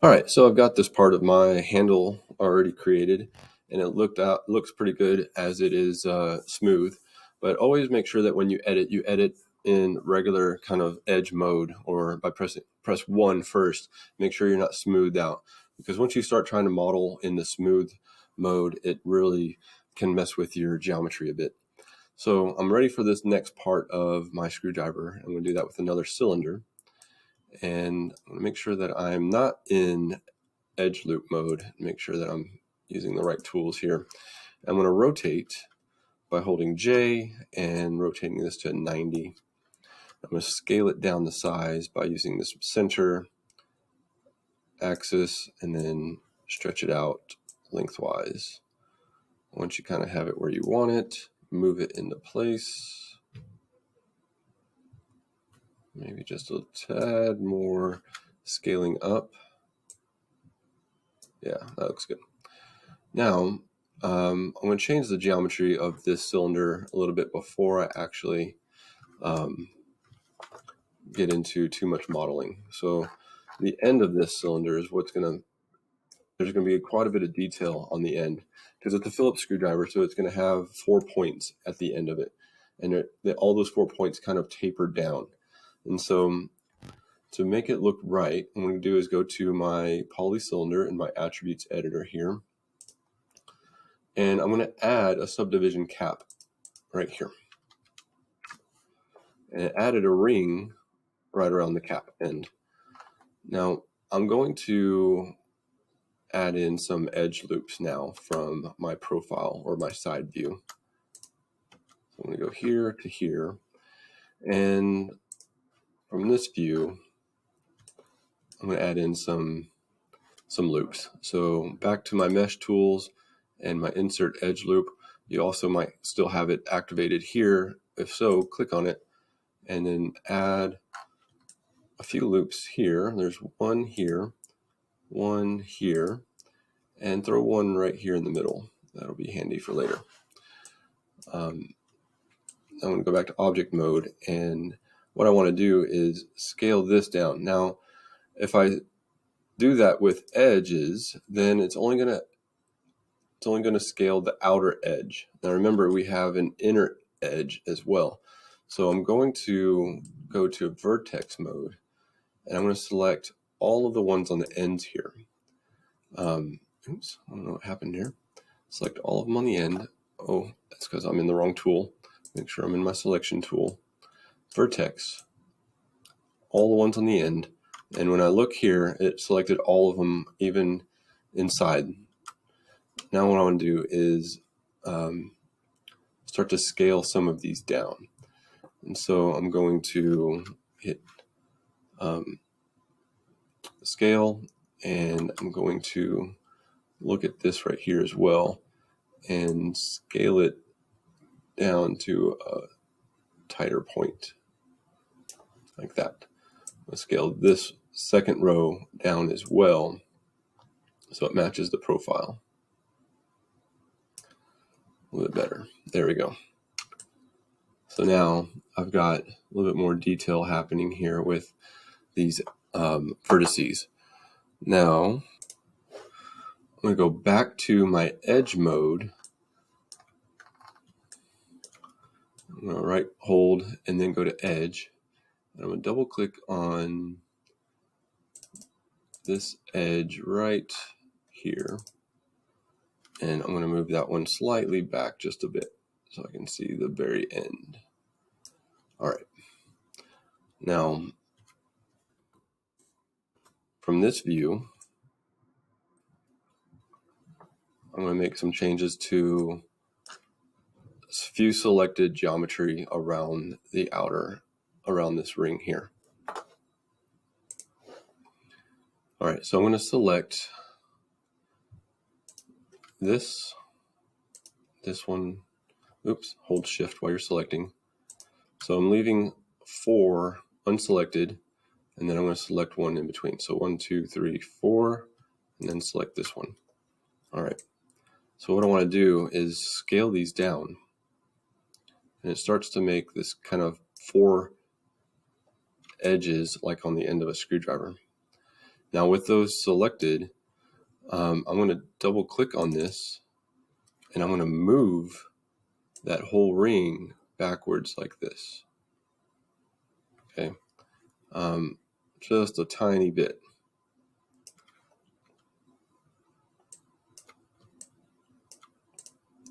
All right, so I've got this part of my handle already created, and it looks pretty good as it is smooth. But always make sure that when you edit in regular kind of edge mode, or by press 1 first. Make sure you're not smoothed out, because once you start trying to model in the smooth mode, it really can mess with your geometry a bit. So I'm ready for this next part of my screwdriver. I'm going to do that with another cylinder. And I'm going to make sure that I'm not in edge loop mode, make sure that I'm using the right tools here. I'm going to rotate by holding J and rotating this to 90. I'm going to scale it down the size by using this center axis and then stretch it out lengthwise. Once you kind of have it where you want it, move it into place. Maybe just a tad more scaling up. Yeah, that looks good. Now, I'm going to change the geometry of this cylinder a little bit before I actually get into too much modeling. So the end of this cylinder is there's going to be quite a bit of detail on the end, because it's a Phillips screwdriver, so it's going to have 4 points at the end of it. And all those 4 points kind of taper down. And so to make it look right, what I'm going to do is go to my poly cylinder in my attributes editor here. And I'm going to add a subdivision cap right here. And it added a ring right around the cap end. Now, I'm going to add in some edge loops now from my profile or my side view. So I'm going to go here to here. And from this view, I'm going to add in some loops. So back to my mesh tools and my insert edge loop. You also might still have it activated here. If so, click on it and then add a few loops here. There's one here, and throw one right here in the middle. That'll be handy for later. I'm going to go back to object mode, and what I want to do is scale this down. Now, if I do that with edges, then it's only going to scale the outer edge. Now remember, we have an inner edge as well. So I'm going to go to vertex mode, and I'm going to select all of the ones on the ends here. Oops, I don't know what happened here. Select all of them on the end. Oh, that's because I'm in the wrong tool. Make sure I'm in my selection tool. Vertex, all the ones on the end. And when I look here, it selected all of them, even inside. Now what I want to do is start to scale some of these down. And so I'm going to hit scale, and I'm going to look at this right here as well and scale it down to a tighter point like that. I'll scale this second row down as well so it matches the profile a little bit better. There we go. So now I've got a little bit more detail happening here with these vertices. Now I'm going to go back to my edge mode. I'm going to right hold and then go to edge. I'm going to double click on this edge right here, and I'm going to move that one slightly back just a bit so I can see the very end. All right. Now, from this view, I'm going to make some changes to a few selected geometry around the outer, around this ring here. All right, so I'm going to select this one. Oops, hold shift while you're selecting. So I'm leaving 4 unselected, and then I'm going to select one in between. So 1, 2, 3, 4, and then select this one. All right. So what I want to do is scale these down, and it starts to make this kind of 4 edges like on the end of a screwdriver. Now with those selected, I'm going to double click on this and I'm going to move that whole ring backwards like this. Okay, just a tiny bit.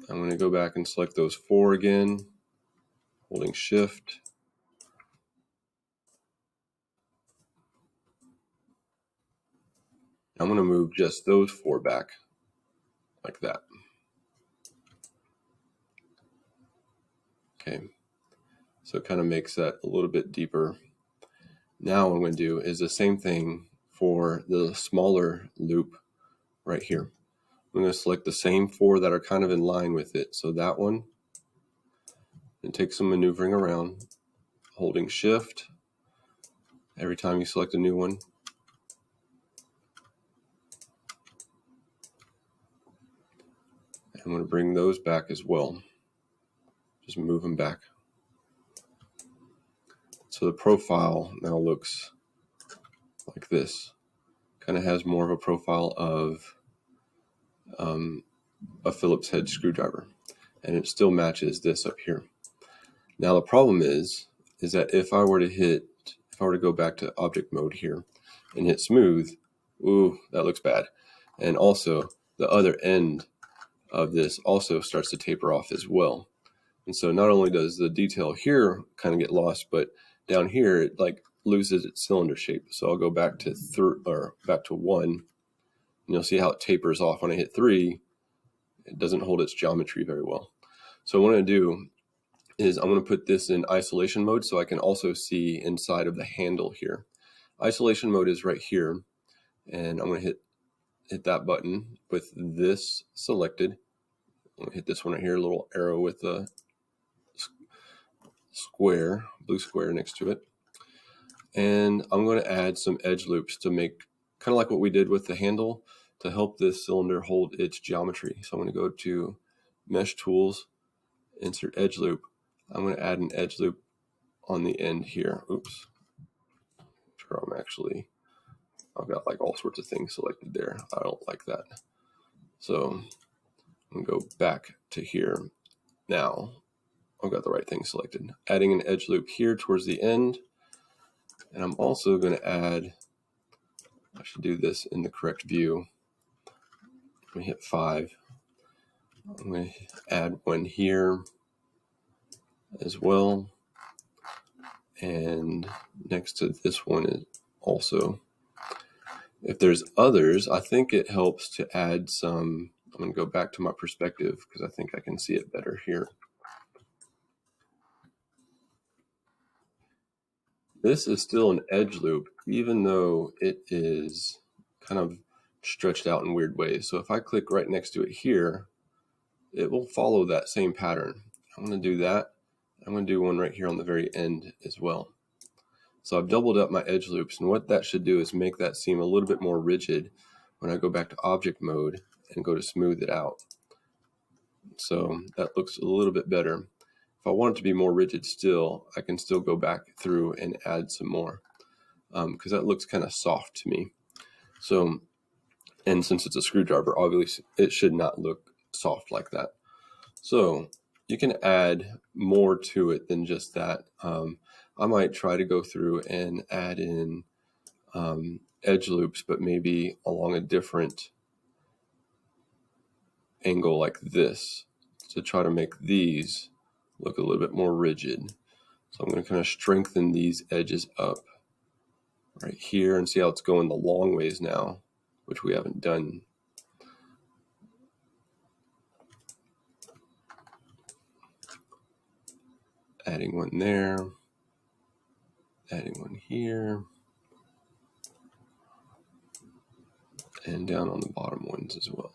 I'm going to go back and select those 4 again, holding shift. I'm going to move just those 4 back like that. Okay, so it kind of makes that a little bit deeper. Now what I'm going to do is the same thing for the smaller loop right here. I'm going to select the same 4 that are kind of in line with it. So that one, and take some maneuvering around, holding shift every time you select a new one. I'm going to bring those back as well. Just move them back. So the profile now looks like this. Kind of has more of a profile of a Phillips head screwdriver, and it still matches this up here. Now the problem is that if I were to go back to object mode here and hit smooth, ooh, that looks bad. And also the other end of this also starts to taper off as well. And so not only does the detail here kind of get lost, but down here it like loses its cylinder shape. So I'll go back to back to 1, and you'll see how it tapers off. When I hit 3, it doesn't hold its geometry very well. So what I'm going to do is I'm going to put this in isolation mode so I can also see inside of the handle here. Isolation mode is right here, and I'm going to hit that button with this selected. I'm going to hit this one right here, a little arrow with a square, blue square next to it. And I'm going to add some edge loops to make kind of like what we did with the handle to help this cylinder hold its geometry. So I'm going to go to Mesh Tools, insert edge loop. I'm going to add an edge loop on the end here. Oops. Sure, I've got like all sorts of things selected there. I don't like that. So I'm going to go back to here. Now I've got the right thing selected. Adding an edge loop here towards the end. And I'm also going to add, I should do this in the correct view. Let me hit 5. I'm going to add one here as well. And next to this one is also, if there's others, I think it helps to add some, I'm going to go back to my perspective because I think I can see it better here. This is still an edge loop, even though it is kind of stretched out in weird ways. So if I click right next to it here, it will follow that same pattern. I'm going to do that. I'm going to do one right here on the very end as well. So I've doubled up my edge loops, and what that should do is make that seem a little bit more rigid when I go back to object mode and go to smooth it out. So that looks a little bit better. If I want it to be more rigid still, I can still go back through and add some more because that looks kind of soft to me. So, and since it's a screwdriver, obviously it should not look soft like that. So you can add more to it than just that. I might try to go through and add in edge loops, but maybe along a different angle like this to try to make these look a little bit more rigid. So I'm going to kind of strengthen these edges up right here and see how it's going the long ways now, which we haven't done. Adding one there, adding one here, and down on the bottom ones as well.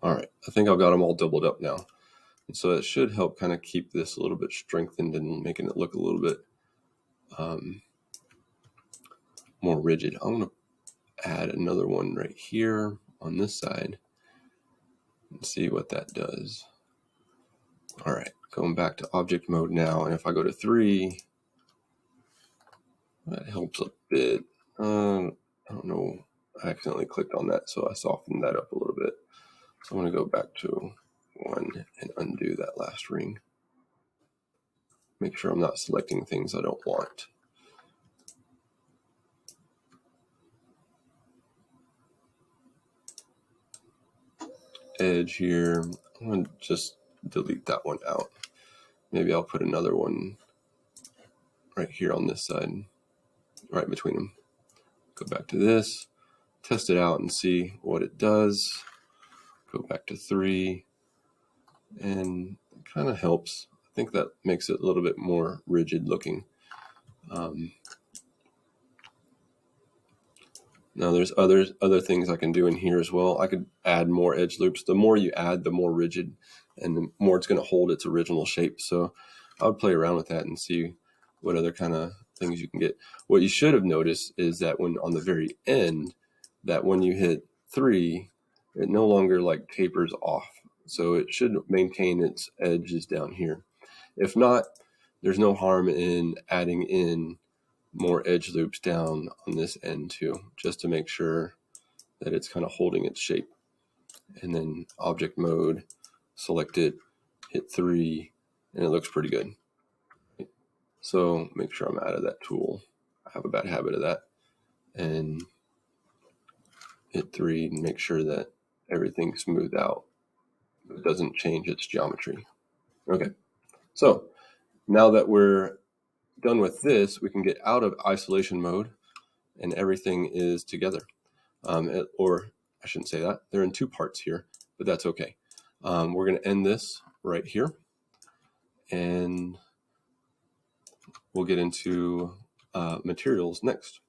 All right, I think I've got them all doubled up now. And so it should help kind of keep this a little bit strengthened and making it look a little bit more rigid. I'm going to add another one right here on this side and see what that does. All right, going back to object mode now, and if I go to 3, That helps a bit. I don't know. I accidentally clicked on that, so I softened that up a little bit. So I'm going to go back to 1 and undo that last ring. Make sure I'm not selecting things I don't want. Edge here. I'm going to just delete that one out. Maybe I'll put another one right here on this side, right between them. Go back to this, test it out and see what it does. Go back to 3, and it kind of helps. I think that makes it a little bit more rigid looking. Now there's other things I can do in here as well. I could add more edge loops. The more you add, the more rigid and the more it's going to hold its original shape. So I would play around with that and see what other kind of things you can get. What you should have noticed is that when on the very end, that when you hit 3, it no longer like tapers off. So it should maintain its edges down here. If not, there's no harm in adding in more edge loops down on this end too, just to make sure that it's kind of holding its shape. And then object mode, select it, hit 3, and it looks pretty good. So make sure I'm out of that tool. I have a bad habit of that. And hit 3 and make sure that everything's smoothed out. It doesn't change its geometry. Okay, so now that we're done with this, we can get out of isolation mode and everything is together. Or I shouldn't say that. They're in 2 parts here, but that's okay. We're going to end this right here, and we'll get into materials next.